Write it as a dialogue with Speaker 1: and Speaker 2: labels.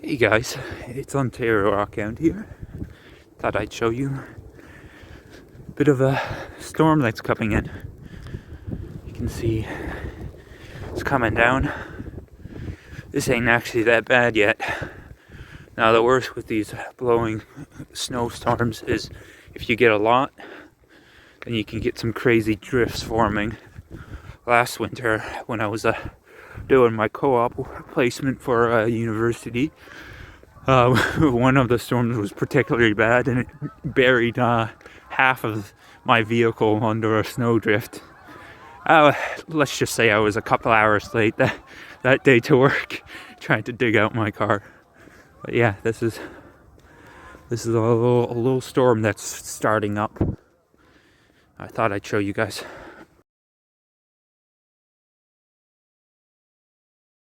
Speaker 1: Hey guys, it's Ontario Rockhound here. Thought I'd show you a bit of a storm that's coming in. You can see it's coming down. This ain't actually that bad yet. Now the worst with these blowing snowstorms is if you get a lot, then you can get some crazy drifts forming. Last winter when I was doing my co-op placement for a university, one of the storms was particularly bad and it buried half of my vehicle under a snowdrift. Let's just say I was a couple hours late that day to work trying to dig out my car. But yeah, this is a little storm that's starting up. I thought I'd show you guys.